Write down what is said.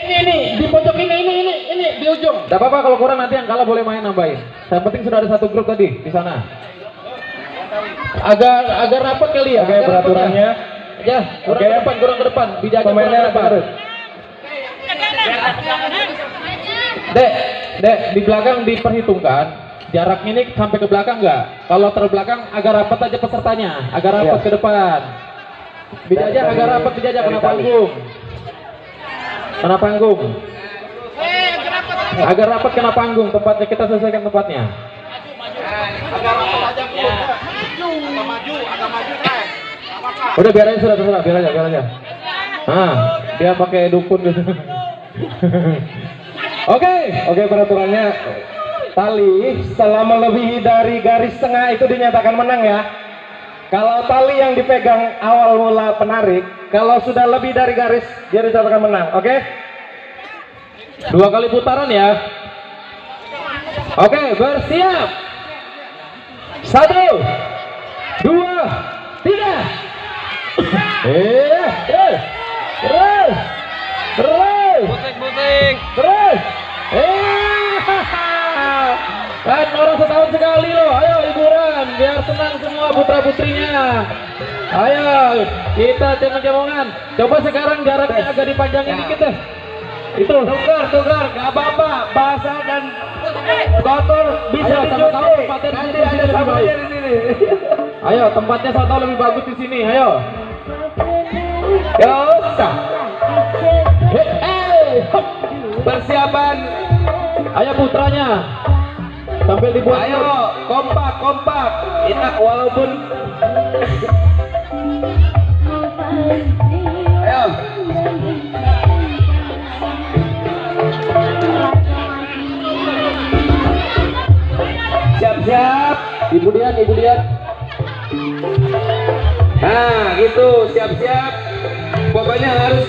Ini di pojok ini di ujung. Tidak apa-apa kalau kurang nanti yang kalah boleh main nambahin. Yang penting sudah ada satu grup tadi di sana. Agar rapat kali ya. Oke, peraturannya. Ya, kurang ke depan, dijaga Pemainnya kurang ke depan. Dek, di belakang diperhitungkan jarak ini sampai ke belakang nggak? Kalau terbelakang agak rapat aja pesertanya, agak rapat ke depan. Dijajah agak rapat, dijajah kena panggung. Kena panggung. Agak rapat kena panggung tempatnya, kita selesaikan tempatnya. Agak rapat aja Bu. Agak maju kan. Udah biar aja sudah, biar aja. Nah, dia pakai dukun gitu. Oke, peraturannya tali selama lebih dari garis tengah itu dinyatakan menang ya. Kalau tali yang dipegang awal mula penarik, kalau sudah lebih dari garis dia dinyatakan menang. Oke? 2 kali putaran ya. Oke, bersiap. 1, 2, 3. Terus. Kan orang setahun sekali loh. Ayo liburan biar senang semua putra putrinya. Ayo kita cemong-cemongan. Coba sekarang jaraknya agak dipanjangin dikit deh. Itu tukar nggak apa-apa. Basah dan kotor bisa sama-sama tempatnya di sini lebih baik. Ayo tempatnya saya tahu lebih bagus di sini. Ayo. Persiapan. Ayo putranya. Sambil dibuat. Ayo kompak. Enak walaupun. Ayo. Siap. Ibu Dian. Nah, gitu, siap-siap. Pokoknya harus